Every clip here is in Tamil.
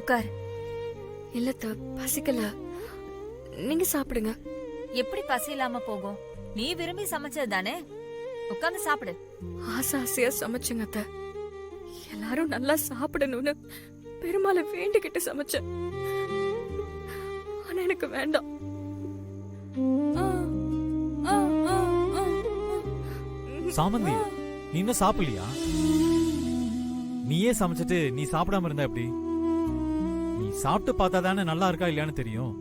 உட்கார். இல்ல பசிக்கல, நீங்க சாப்பிடுங்க. எப்படி பசி இல்லாம போகும்? நீ விரும்பி சமைச்சது தானே, உட்கார்ந்து சாப்பிடு. ஆசை ஆசையா சமைச்சுங்க அத்தை. எல்லாரும் நல்லா சாப்பிடணும்னு பெருமாளை வேண்டிக்கிட்டு சமைச்சேன். ஆனா எனக்கு வேண்டாம். சாமந்தி, நீ இன்னும் சாப்பிடலையா? நீயே சமைச்சிட்டு நீ சாப்பிடாம இருந்தா எப்படி? நீ சாப்பிட்டு பார்த்தா தானே நல்லா இருக்கா இல்லையான்னு தெரியும்.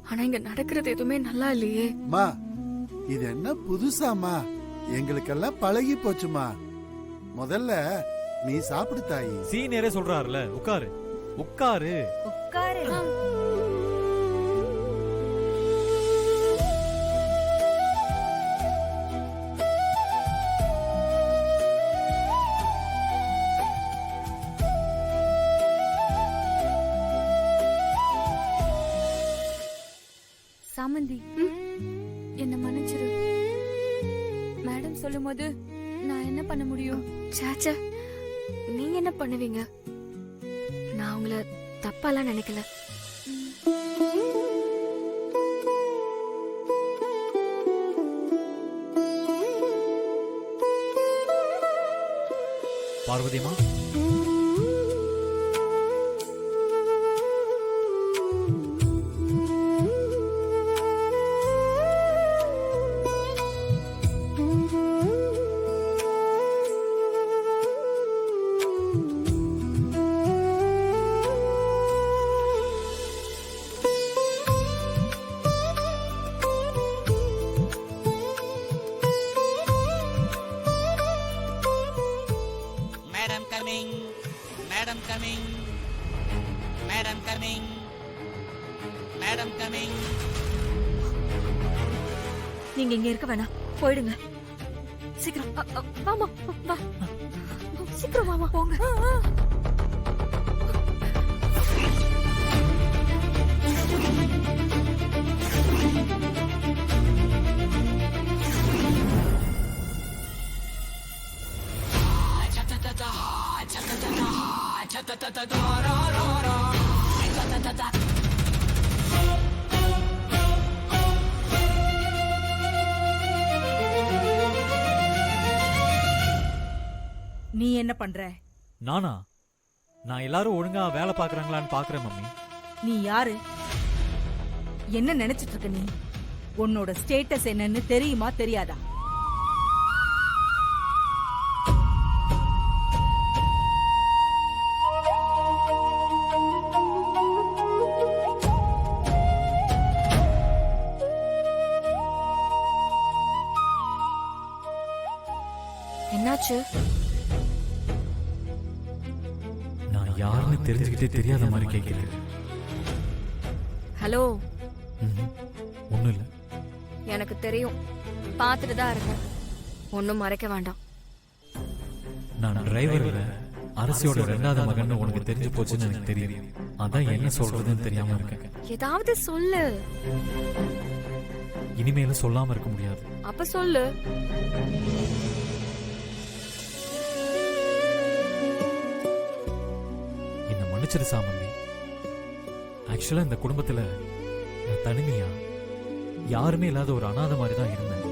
ஆனா இங்க நடக்கிறது எதுவுமே நல்லா இல்லையே. மா, இது என்ன புதுசாமா? எங்களுக்கெல்லாம் பழகி போச்சுமா. முதல்ல நீ சாப்பிடு தாயி. சீனியரே சொல்றாருல, உட்காரு உட்காரு உட்காரு. சாமந்தி, என்ன மன்னிச்சிரு. மேடம் சொல்லும் போது நான் என்ன பண்ண முடியும்? சாச்சா, நீங்க என்ன பண்ணுவீங்க? நான் உங்களை தப்பாலாம் நினைக்கல. பார்வதிமா, Madam coming. Madam coming. Madam coming. நீங்க இங்க இருக்க வேணாம், போயிடுங்க. சீக்கிரம் வாமா, வா சீக்கிரம் வாமா, போங்க. நீ என்ன பண்ற? நானா? நான் எல்லாரும் ஒழுங்கா வேலை பாக்குறாங்களான்னு பாக்குறேன் மம்மி. நீ யாரு? என்ன நினைச்சிட்டு இருக்க நீ? உன்னோட ஸ்டேட்டஸ் என்னன்னு தெரியுமா தெரியாதா? என்னாச்சு? நான் யாருன்னு தெரிஞ்சுக்கிட்டே தெரியாத மாதிரி கேட்கிறேன். ஹலோ, ஒண்ணும் இல்ல. எனக்கு தெரியும், பார்த்துட்டு தான் இருக்கேன். ஒன்னும் மறைக்க வேண்டாம். நான் டிரைவர் இல்ல, அரசியோட 2வது மகன் உனக்கு தெரிஞ்சு போச்சுன்னு எனக்கு தெரியும். அதான் என்ன சொல்றதுன்னு தெரியாம இருக்கேன். ஏதாவது சொல்லு. இனிமேலும் சொல்லாம இருக்க முடியாது. அப்ப சொல்லு. என்ன மன்னிச்சிரு சாமந்தி. ஆக்சுவலா இந்த குடும்பத்துல நான் தனிமையா யாருமே இல்லாத ஒரு அனாதை மாதிரி தான் இருந்தேன்.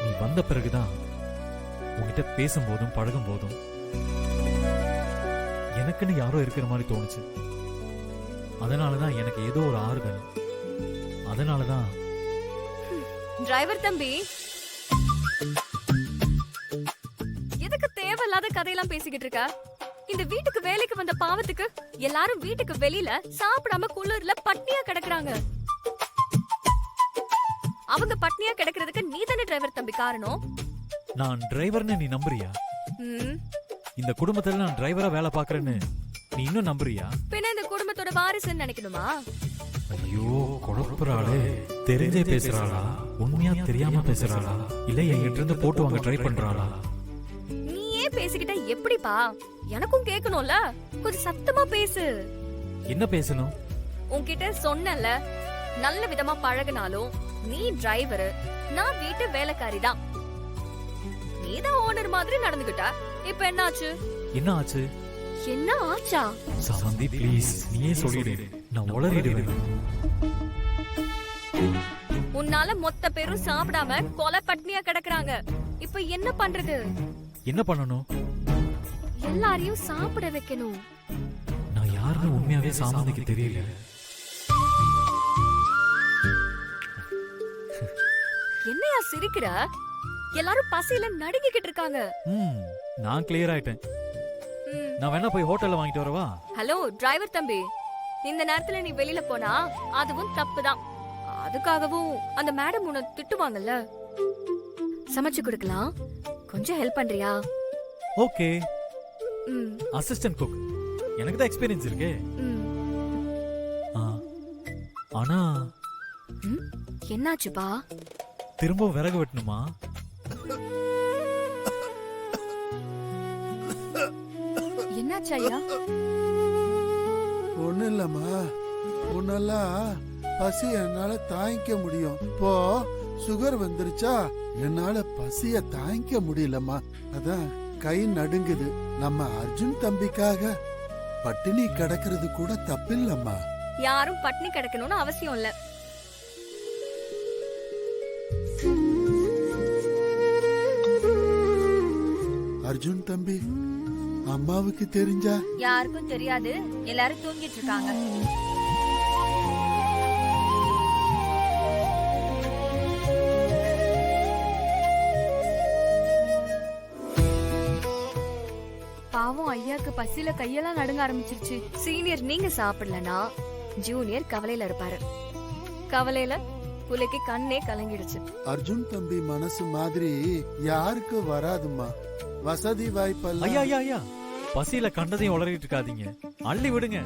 நீ வந்த பிறகுதான் உன்கிட்ட பேசும்போதும் பழகும் போதும் எனக்குன்னு யாரோ இருக்கிற மாதிரி தோணுச்சு. அதனாலதான் எனக்கு ஏதோ ஒரு ஆறுதல். அதனாலதான். டிரைவர் தம்பி, எதுக்கு தேவையில்லாத கதையெல்லாம் பேசிக்கிட்டு இருக்க? இந்த வீட்டுக்கு வேலைக்கு வந்த பாவத்துக்கு எல்லாரும் வீட்டுக்கு வெளியில சாப்பிடாம குளிர்ல பட்னியா கிடக்குறாங்க. அவங்க பட்னியா கிடக்கிறதுக்கு நீ தானே டிரைவர் தம்பி காரணம். நான் டிரைவர்னு நீ நம்புறியா? இந்த குடும்பத்துல நான் டிரைவரா வேலை பாக்குறேன்னு நீ இன்னும் நம்புறியா? பின்ன இந்த குடும்பத்தோட வாரிசுன்னு நினைக்கணுமா? ஐயோ, குழப்பறாளே. தெரிஞ்சே பேசுறாளா, உண்மையா தெரியாம பேசுறாளா, இல்ல என்கிட்ட இருந்து போட்டு வாங்க ட்ரை பண்றாளா? நீயே பேசிக்கிட்டா எப்படிப்பா? எனக்கும் கேட்கணும்ல, கொஞ்சம் சத்தமா பேசு. என்ன பேசணும்? உன்கிட்ட சொன்னல, நல்ல விதமா பழகினாலும் நீ டிரைவர், நான் வீட்டு வேலைக்காரி தான். நீதான் ஓனர் மாதிரி நடந்துகிட்ட. இப்ப என்னாச்சு? என்ன ஆச்சு? என்ன ஆச்சா? சமந்தி ப்ளீஸ் நீயே சொல்லிடு, நான் உளறிடுவேன். உன்னால மொத்த பேரும் சாப்பிடாம கொலை பட்னியா கிடக்குறாங்க. இப்ப என்ன பண்றது? என்ன பண்ணணும்? எல்லாரையும் சாப்பிட வைக்கணும். நான் யாருன்னு உண்மையாவே சாமந்திக்கு தெரியல. என்னையா சிரிக்கிற? எல்லாரும் பசியில நடுங்கிக்கிட்டு இருக்காங்க. நான் கிளியர் ஆயிட்டேன். ம். நான் வேணா போய் ஹோட்டல்ல வாங்கிட்டு வரவா? ஹலோ டிரைவர் தம்பி, இந்த நேரத்துல நீ வெளியில போனா அதுவும் தப்புதான். அதுக்காகவும் அந்த மேடம் உன்னை திட்டுவாங்கல்ல. சமைச்சு கொடுக்கலாம், கொஞ்சம் ஹெல்ப் பண்றியா? ஓகே. ம், அசிஸ்டன்ட் குக் எனக்கு தான் எக்ஸ்பீரியன்ஸ் இருக்கு. ம். ஆனா ம், என்னாச்சுப்பா? திரும்ப விறகு வெட்டணுமா? என்னாச்சு ஐயா? ஒண்ணு இல்லம்மா, உன்னெல்லாம் பசி என்னால தாங்கிக்க முடியும். இப்போ சுகர் வந்துருச்சா, என்னால பசிய தாங்கிக்க முடியலம்மா. அதான் கை நடுங்குது. நம்ம அர்ஜுன் தம்பிக்காக பட்டினி கிடக்கிறது கூட தப்பில்லம்மா. யாரும் பட்னி கிடக்கணும்னு அவசியம் இல்ல. அர்ஜுன் தம்பி, அம்மாவுக்கு தெரிஞ்சா? யாருக்கும் தெரியாது, எல்லாரும் தூங்கிட்டு இருக்காங்க. பாவம் ஐயாக்கு பசியில கையெல்லாம் நடுங்க ஆரம்பிச்சிருச்சு. சீனியர் நீங்க சாப்பிடலனா ஜூனியர் கவலையில இருப்பாரு. கவலையில புலைக்கு கண்ணே கலங்கிடுச்சு. அர்ஜுன் தம்பி மனசு மாதிரி யாருக்கு வராதுமா. வசதி ஐயா வாய்ப்பெல்லாம் ஐயா ஐயா, பசியில கண்டதையும் உளறிட்டு இருக்காதீங்க, அள்ளி விடுங்க.